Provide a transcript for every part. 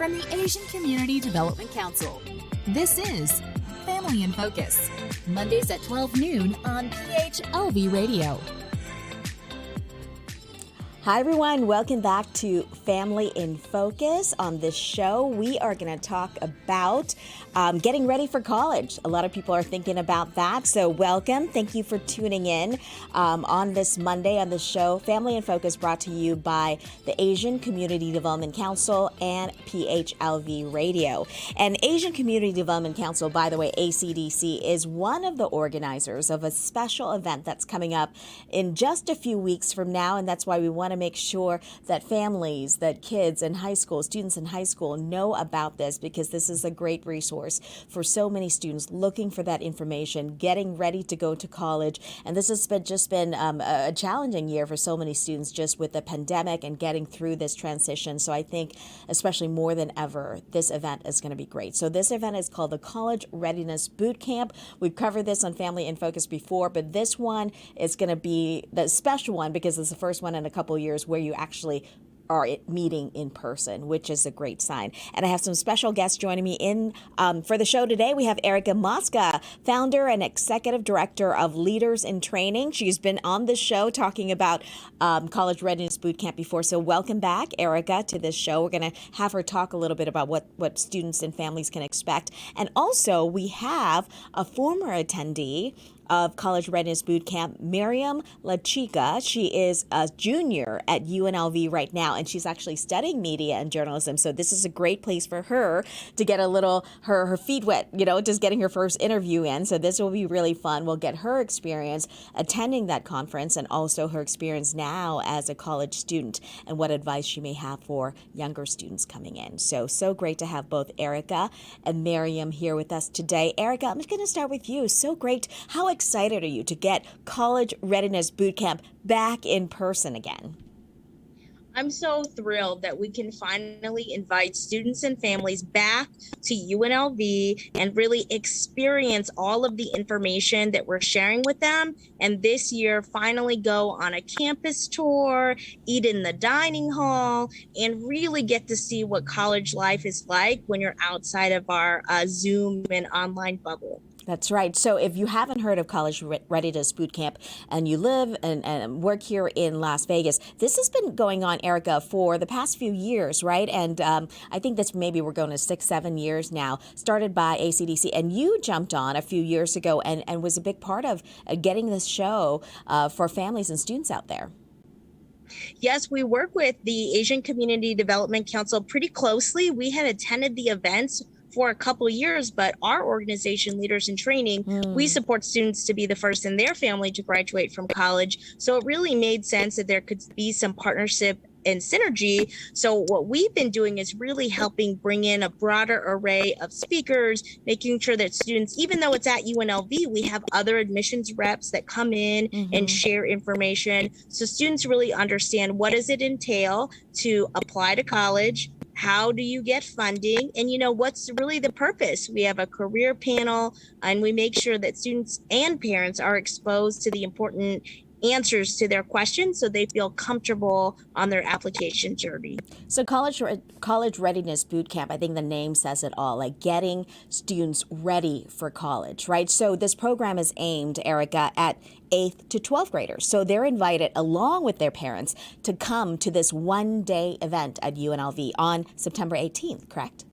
from the Asian Community Development Council. This is Family in Focus, Mondays at 12 noon on PHLV Radio. Hi, everyone. Welcome back to Family in Focus. On this show, we are going to talk about getting ready for college. A lot of people are thinking about that. So welcome. Thank you for tuning in on this Monday on the show. Family in Focus brought to you by the Asian Community Development Council and PHLV Radio. And Asian Community Development Council, by the way, ACDC, is one of the organizers of a special event that's coming up in just a few weeks from now. And that's why we want to make sure that families, that kids in high school, students in high school know about this, because this is a great resource for so many students looking for that information, getting ready to go to college. And this has been a challenging year for so many students just with the pandemic and getting through this transition. So I think especially more than ever, this event is going to be great. So this event is called the College Readiness Bootcamp. We've covered this on Family in Focus before, but this one is going to be the special one because it's the first one in a couple years where you actually are meeting in person, which is a great sign. And I have some special guests joining me in for the show today. We have Erica Mosca, founder and executive director of Leaders in Training. She's been on the show talking about College Readiness Bootcamp before. So welcome back, Erica, to this show. We're going to have her talk a little bit about what students and families can expect. And also we have a former attendee of College Readiness Bootcamp, Miriam Lachica. She is a junior at UNLV right now, and she's actually studying media and journalism. So this is a great place for her to get a little, her feet wet, just getting her first interview in. So this will be really fun. We'll get her experience attending that conference and also her experience now as a college student and what advice she may have for younger students coming in. So great to have both Erica and Miriam here with us today. Erica, I'm just going to start with you. So great. How excited are you to get College Readiness Bootcamp back in person again? I'm so thrilled that we can finally invite students and families back to UNLV and really experience all of the information that we're sharing with them. And this year, finally go on a campus tour, eat in the dining hall, and really get to see what college life is like when you're outside of our Zoom and online bubble. That's right. So if you haven't heard of College Readiness Bootcamp and you live and work here in Las Vegas, this has been going on, Erica, for the past few years, right? And I think that's maybe we're going to 6-7 years now, started by ACDC. And you jumped on a few years ago and was a big part of getting this show for families and students out there. Yes, we work with the Asian Community Development Council pretty closely. We had attended the events for a couple of years, but our organization, Leaders in Training, we support students to be the first in their family to graduate from college. So it really made sense that there could be some partnership and synergy. So what we've been doing is really helping bring in a broader array of speakers, making sure that students, even though it's at UNLV, we have other admissions reps that come in and share information. So students really understand what does it entail to apply to college, how do you get funding, and what's really the purpose. We have a career panel, and we make sure that students and parents are exposed to the important answers to their questions so they feel comfortable on their application journey. So College Readiness Bootcamp, I think the name says it all, like getting students ready for college, right? So this program is aimed, Erica, at 8th to 12th graders. So they're invited along with their parents to come to this one-day event at UNLV on September 18th, correct?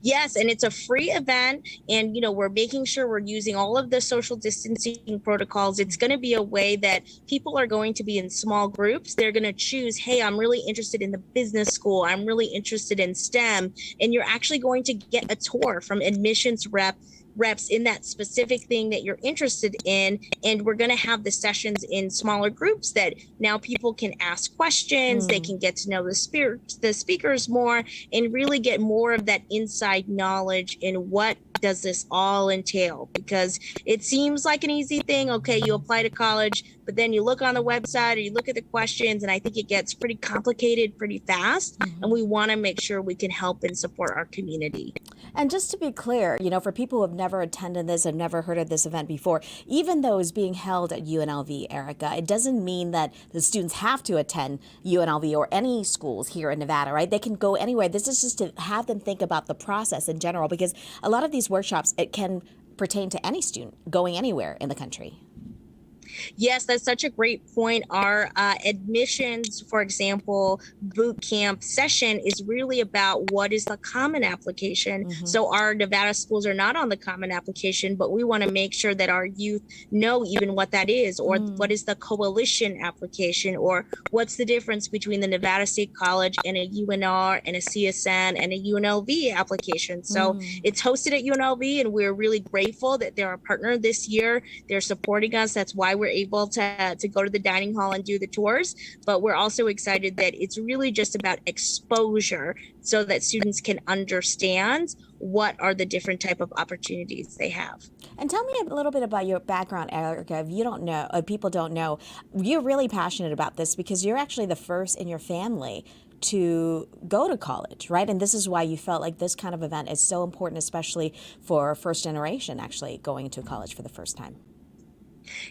Yes, and it's a free event, and we're making sure we're using all of the social distancing protocols. It's going to be a way that people are going to be in small groups. They're going to choose, hey, I'm really interested in the business school. I'm really interested in STEM. And you're actually going to get a tour from admissions reps in that specific thing that you're interested in. And we're going to have the sessions in smaller groups that now people can ask questions. They can get to know the speakers more and really get more of that inside knowledge in what does this all entail, because it seems like an easy thing. Okay, you apply to college, but then you look on the website or you look at the questions, and I think it gets pretty complicated pretty fast. And we want to make sure we can help and support our community. And just to be clear, for people who have never attended this, have never heard of this event before, even though it's being held at UNLV, Erica, it doesn't mean that the students have to attend UNLV or any schools here in Nevada, right? They can go anywhere. This is just to have them think about the process in general, because a lot of these workshops, it can pertain to any student going anywhere in the country. Yes, that's such a great point. Our admissions, for example, boot camp session is really about what is the common application. So our Nevada schools are not on the common application, but we want to make sure that our youth know even what that is, or what is the coalition application, or what's the difference between the Nevada State College and a UNR and a CSN and a UNLV application. So it's hosted at UNLV, and we're really grateful that they're a partner this year. They're supporting us. That's why we're able to go to the dining hall and do the tours. But we're also excited that it's really just about exposure so that students can understand what are the different type of opportunities they have. And tell me a little bit about your background, Erica. If you don't know, people don't know, you're really passionate about this because you're actually the first in your family to go to college, right? And this is why you felt like this kind of event is so important, especially for first generation actually going to college for the first time.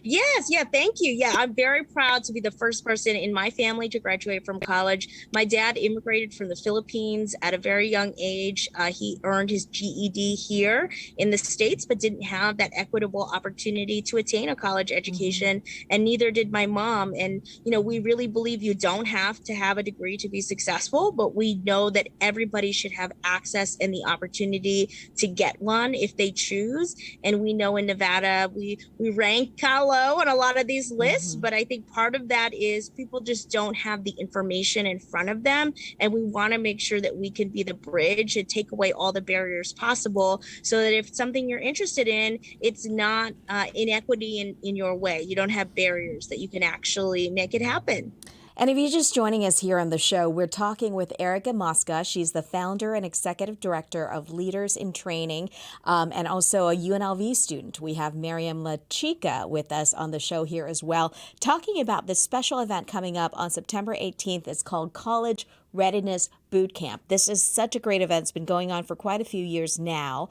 Yes, yeah, thank you. Yeah, I'm very proud to be the first person in my family to graduate from college. My dad immigrated from the Philippines at a very young age. He earned his GED here in the States, but didn't have that equitable opportunity to attain a college education, and neither did my mom. And, we really believe you don't have to have a degree to be successful, but we know that everybody should have access and the opportunity to get one if they choose. And we know in Nevada, we rank kind of low on a lot of these lists, but I think part of that is people just don't have the information in front of them, and we want to make sure that we can be the bridge and take away all the barriers possible, so that if it's something you're interested in, it's not inequity in your way. You don't have barriers, that you can actually make it happen. And if you're just joining us here on the show, we're talking with Erica Mosca. She's the founder and executive director of Leaders in Training, and also a UNLV student. We have Miriam Lachica with us on the show here as well, talking about this special event coming up on September 18th. It's called College Readiness Bootcamp. This is such a great event. It's been going on for quite a few years now,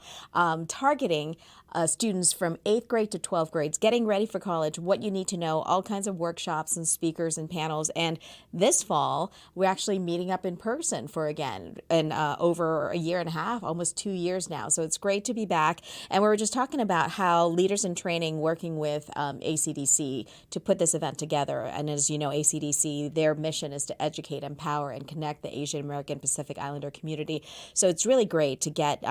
targeting students from 8th grade to 12th grades, getting ready for college, what you need to know, all kinds of workshops and speakers and panels. And this fall, we're actually meeting up in person for again, and over a year and a half, almost 2 years now. So it's great to be back. And we were just talking about how Leaders in Training working with ACDC to put this event together. And as you know, ACDC, their mission is to educate, empower, and connect the Asian American Pacific Islander community. So it's really great to get,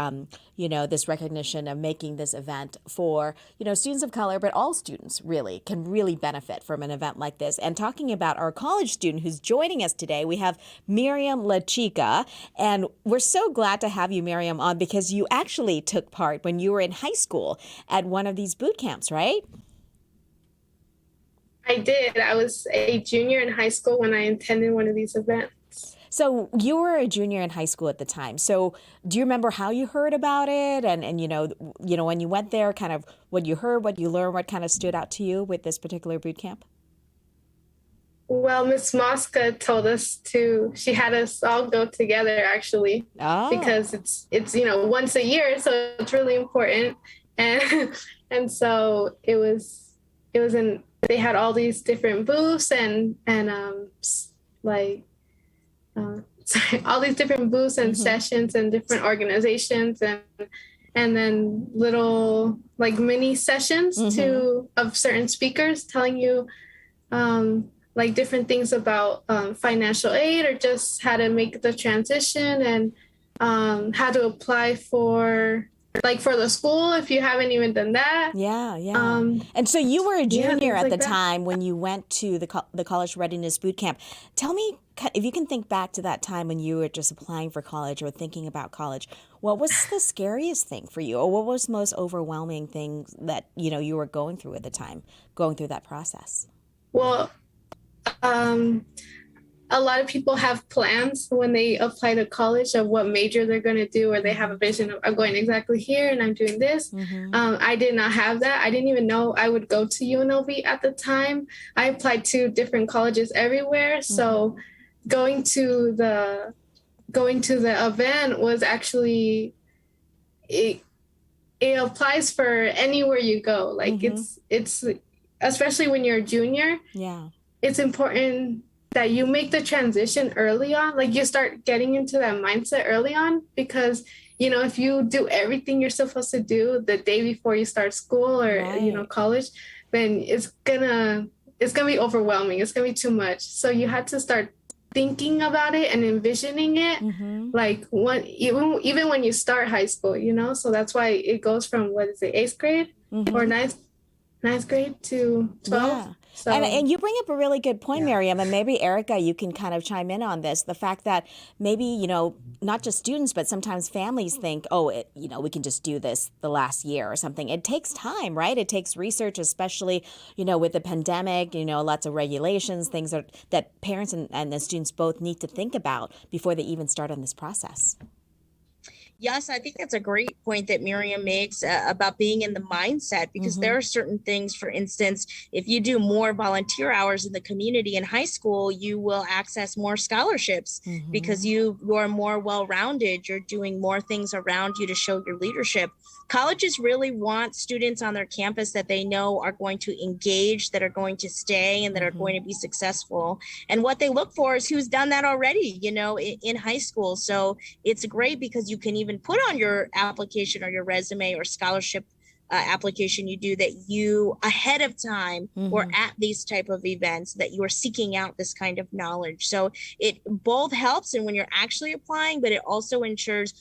this recognition of making this event for, students of color, but all students really can really benefit from an event like this. And talking about our college student who's joining us today, we have Miriam Lachica. And we're so glad to have you, Miriam, on because you actually took part when you were in high school at one of these boot camps, right? I did. I was a junior in high school when I attended one of these events. So you were a junior in high school at the time. So do you remember how you heard about it? And when you went there, kind of what you heard, what you learned, what kind of stood out to you with this particular boot camp? Well, Miss Mosca told us she had us all go together actually, because it's once a year, so it's really important. And so it was they had all these different booths and all these different booths and sessions and different organizations and then little mini sessions of certain speakers telling you different things about financial aid or just how to make the transition and how to apply for the school if you haven't even done that. Yeah. And so you were a junior at the time when you went to the College Readiness Bootcamp. Tell me, if you can think back to that time when you were just applying for college or thinking about college, what was the scariest thing for you, or what was the most overwhelming thing that you were going through at the time, going through that process? Well, a lot of people have plans when they apply to college of what major they're going to do, or they have a vision of, I'm going exactly here and I'm doing this. I did not have that. I didn't even know I would go to UNLV at the time. I applied to different colleges everywhere. So going to the event was actually it applies for anywhere you go. Like it's especially when you're a junior. Yeah. It's important that you make the transition early on. Like you start getting into that mindset early on, because if you do everything you're supposed to do the day before you start school or college, then it's gonna be overwhelming. It's gonna be too much. So you had to start thinking about it and envisioning it, like even when you start high school, so that's why it goes from, what is it, 8th grade or ninth grade to 12th. Yeah. So, and you bring up a really good point, Miriam, and maybe Erica, you can kind of chime in on this. The fact that maybe, not just students, but sometimes families think, we can just do this the last year or something. It takes time, right? It takes research, especially, with the pandemic, lots of regulations, things that parents and the students both need to think about before they even start on this process. Yes, I think that's a great point that Miriam makes about being in the mindset, because there are certain things, for instance, if you do more volunteer hours in the community in high school, you will access more scholarships because you are more well-rounded. You're doing more things around you to show your leadership. Colleges really want students on their campus that they know are going to engage, that are going to stay, and that are going to be successful. And what they look for is who's done that already, in high school. So it's great because you can even put on your application or your resume or scholarship application you do that you ahead of time or at these type of events that you are seeking out this kind of knowledge. So it both helps and when you're actually applying, but it also ensures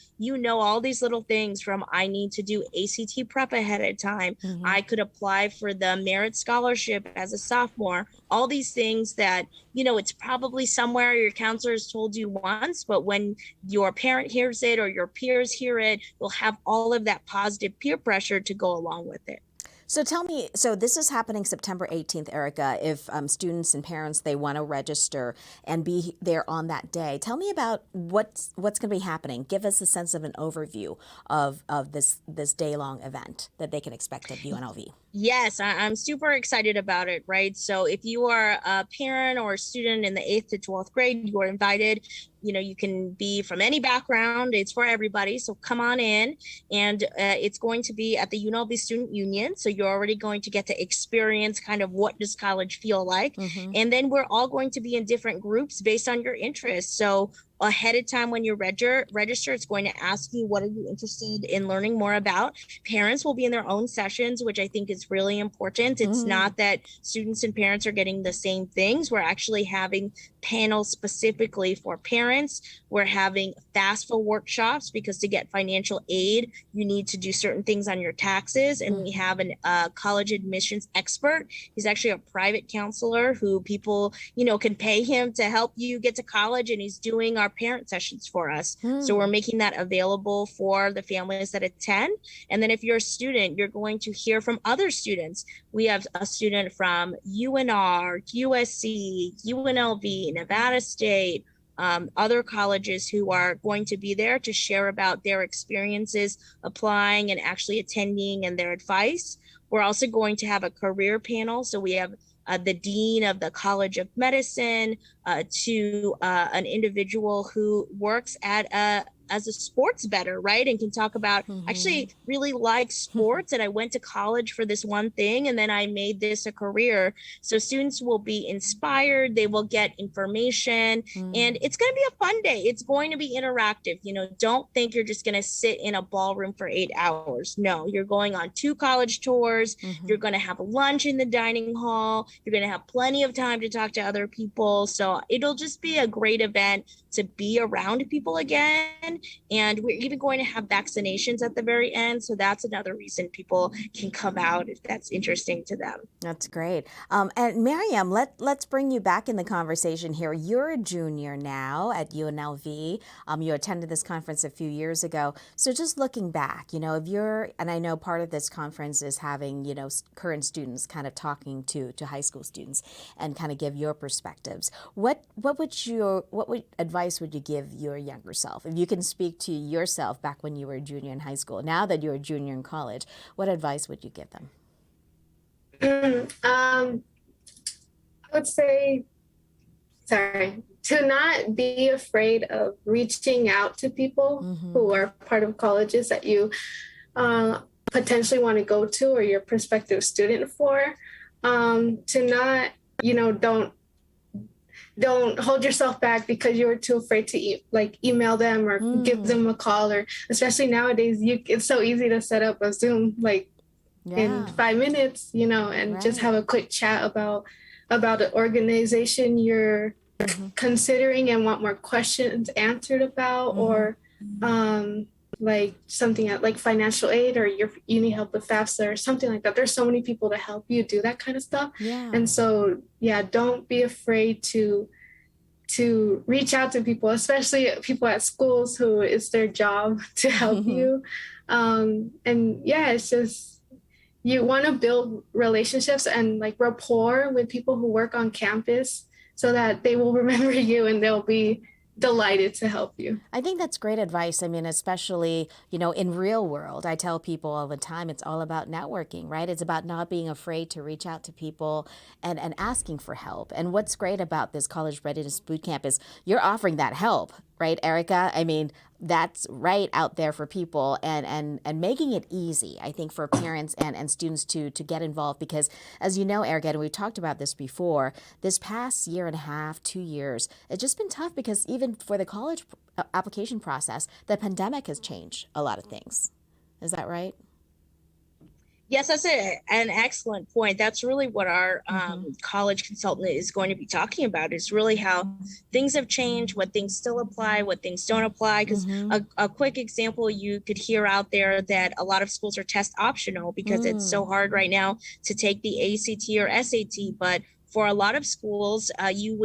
all these little things from I need to do ACT prep ahead of time. I could apply for the merit scholarship as a sophomore. All these things that, it's probably somewhere your counselor has told you once, but when your parent hears it or your peers hear it, you'll have all of that positive peer pressure to go along with it. So tell me, so this is happening September 18th, Erica, if students and parents, they want to register and be there on that day. Tell me about what's going to be happening. Give us a sense of an overview of this day-long event that they can expect at UNLV. Yes, I'm super excited about it, right? So if you are a parent or a student in the 8th to 12th grade, you are invited. You can be from any background. It's for everybody. So come on in. And it's going to be at the UNLV Student Union. So you're already going to get to experience kind of what does college feel like. And then we're all going to be in different groups based on your interests. So ahead of time when you register, it's going to ask you, what are you interested in learning more about? Parents will be in their own sessions, which I think is really important. It's not that students and parents are getting the same things. We're actually having panels specifically for parents. We're having FAFSA workshops because to get financial aid, you need to do certain things on your taxes. And we have a college admissions expert. He's actually a private counselor who people, can pay him to help you get to college. And he's doing our parent sessions for us. So we're making that available for the families that attend. And then if you're a student, you're going to hear from other students. We have a student from UNR, USC, UNLV, Nevada State, other colleges who are going to be there to share about their experiences applying and actually attending and their advice. We're also going to have a career panel. So we have the dean of the College of Medicine to an individual who works at as a sports bettor, right? And can talk about, actually really like sports and I went to college for this one thing and then I made this a career. So students will be inspired, they will get information and it's going to be a fun day. It's going to be interactive. Don't think you're just going to sit in a ballroom for 8 hours. No, you're going on 2 college tours. You're going to have lunch in the dining hall. You're going to have plenty of time to talk to other people. So it'll just be a great event to be around people again. And we're even going to have vaccinations at the very end. So that's another reason people can come out if that's interesting to them. That's great. And Miriam, let's bring you back in the conversation here. You're a junior now at UNLV. You attended this conference a few years ago. So just looking back, if you're, and I know part of this conference is having, current students kind of talking to high school students and kind of give your perspectives. What advice would you give your younger self? If you can speak to yourself back when you were a junior in high school, now that you're a junior in college, what advice would you give them? I would say to not be afraid of reaching out to people who are part of colleges that you potentially want to go to or your prospective student for, to not, don't hold yourself back because you were too afraid to email them or give them a call, or especially nowadays, it's so easy to set up a Zoom in 5 minutes, and just have a quick chat about an organization you're considering and want more questions answered about, or like something like financial aid, or you need help with FAFSA or something like that. There's so many people to help you do that kind of stuff. And so, don't be afraid to reach out to people, especially people at schools who it's their job to help you. It's just, you want to build relationships and rapport with people who work on campus so that they will remember you and they'll be delighted to help you. I think that's great advice. I mean, especially, in real world, I tell people all the time, it's all about networking, right? It's about not being afraid to reach out to people and asking for help. And what's great about this College Readiness Bootcamp is you're offering that help, right, Erica? I mean, that's right out there for people and making it easy, I think, for parents and students to get involved, because as you know, Erica, and we've talked about this before, this past year and a half, 2 years, it's just been tough because even for the college application process, the pandemic has changed a lot of things. Is that right? Yes, that's an excellent point. That's really what our college consultant is going to be talking about, is really how things have changed, what things still apply, what things don't apply. Because a quick example you could hear out there, that a lot of schools are test optional because it's so hard right now to take the ACT or SAT. But for a lot of schools, you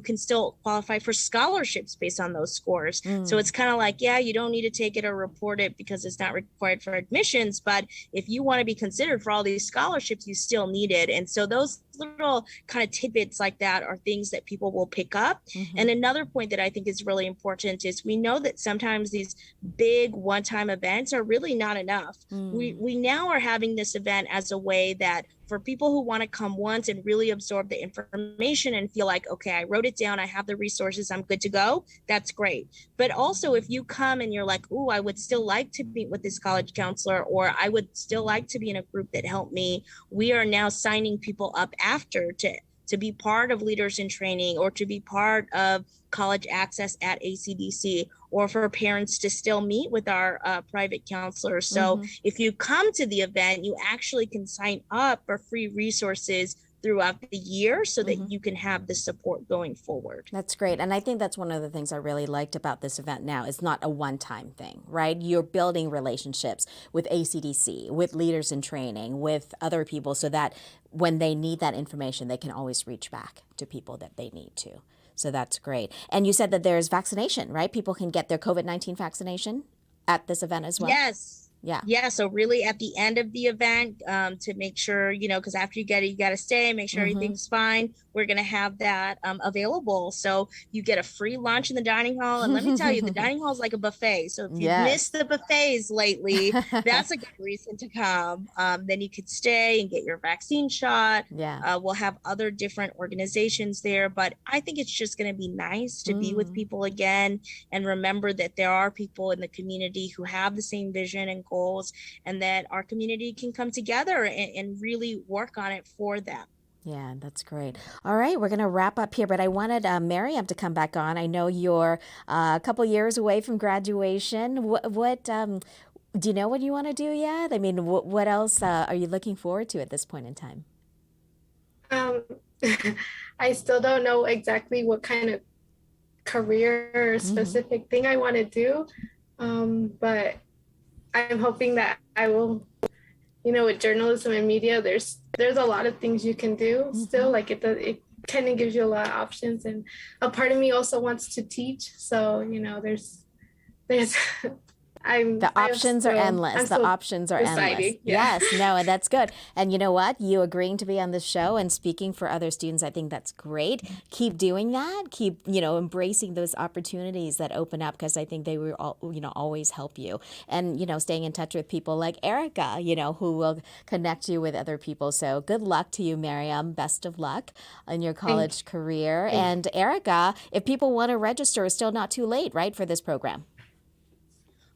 can still qualify for scholarships based on those scores. So it's kind of like, you don't need to take it or report it because it's not required for admissions. But if you want to be considered for all these scholarships, you still need it. And so those little kind of tidbits like that are things that people will pick up. And another point that I think is really important is we know that sometimes these big one-time events are really not enough. We now are having this event as a way that for people who want to come once and really absorb the information and feel like, okay, I wrote it down, I have the resources, I'm good to go, that's great. But also if you come and you're like, oh, I would still like to meet with this college counselor, or I would still like to be in a group that helped me, we are now signing people up after to be part of Leaders in Training, or to be part of College Access at ACDC, or for parents to still meet with our private counselors. So if you come to the event, you actually can sign up for free resources throughout the year so that you can have the support going forward. That's great. And I think that's one of the things I really liked about this event now. It's not a one-time thing, right? You're building relationships with ACDC, with Leaders in Training, with other people, so that when they need that information, they can always reach back to people that they need to. So that's great. And you said that there's vaccination, right? People can get their COVID-19 vaccination at this event as well? Yes. Yeah. So really at the end of the event, to make sure, because after you get it, you got to stay, make sure everything's fine. We're going to have that available. So you get a free lunch in the dining hall. And let me tell you, the dining hall is like a buffet. So if you've missed the buffets lately, that's a good reason to come. Then you could stay and get your vaccine shot. We'll have other different organizations there. But I think it's just going to be nice to be with people again and remember that there are people in the community who have the same vision and goals, and that our community can come together and really work on it for them. Yeah, that's great. All right, we're going to wrap up here, but I wanted Miriam to come back on. I know you're a couple years away from graduation. What do you know what you want to do yet? I mean, what else are you looking forward to at this point in time? I still don't know exactly what kind of career or specific thing I want to do, but I'm hoping that I will, with journalism and media, there's a lot of things you can do still. Like it kind of gives you a lot of options, and a part of me also wants to teach. So there's The options are endless. The options are endless. Yeah. Yes, no, and that's good. And you know what? You agreeing to be on this show and speaking for other students, I think that's great. Keep doing that. Keep, embracing those opportunities that open up, because I think they will, always help you. And, staying in touch with people like Erica, who will connect you with other people. So good luck to you, Miriam. Best of luck in your college career. And Erica, if people want to register, it's still not too late, right, for this program?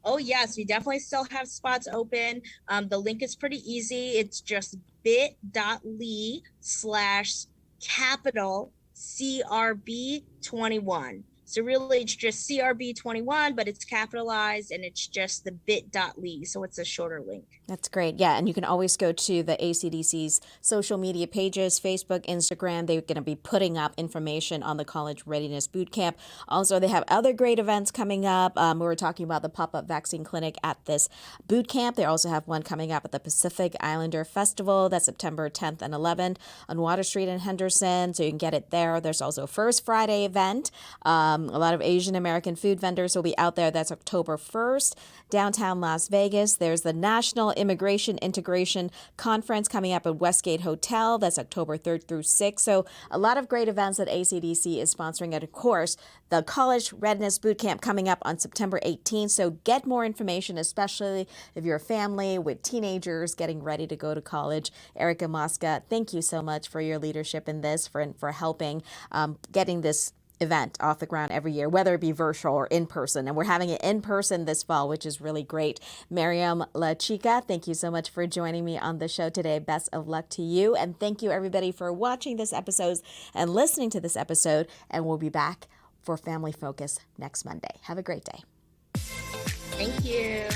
Oh, yes, we definitely still have spots open. The link is pretty easy. It's just bit.ly/capital CRB21. So really, it's just CRB21, but it's capitalized, and it's just the bit.ly. So it's a shorter link. That's great. Yeah. And you can always go to the ACDC's social media pages, Facebook, Instagram. They're going to be putting up information on the College Readiness Bootcamp. Also, they have other great events coming up. We were talking about the pop-up vaccine clinic at this boot camp. They also have one coming up at the Pacific Islander Festival. That's September 10th and 11th on Water Street in Henderson. So you can get it there. There's also a First Friday event. A lot of Asian American food vendors will be out there. That's October 1st, downtown Las Vegas. There's the National Immigration Integration Conference coming up at Westgate Hotel. That's October 3rd through 6th. So a lot of great events that ACDC is sponsoring. And of course, the College Readiness Bootcamp coming up on September 18th. So get more information, especially if you're a family with teenagers getting ready to go to college. Erica Mosca, thank you so much for your leadership in this, for helping getting this event off the ground every year, whether it be virtual or in person. And we're having it in person this fall, which is really great. Miriam Lachica, thank you so much for joining me on the show today. Best of luck to you. And thank you, everybody, for watching this episode and listening to this episode. And we'll be back for Family Focus next Monday. Have a great day. Thank you.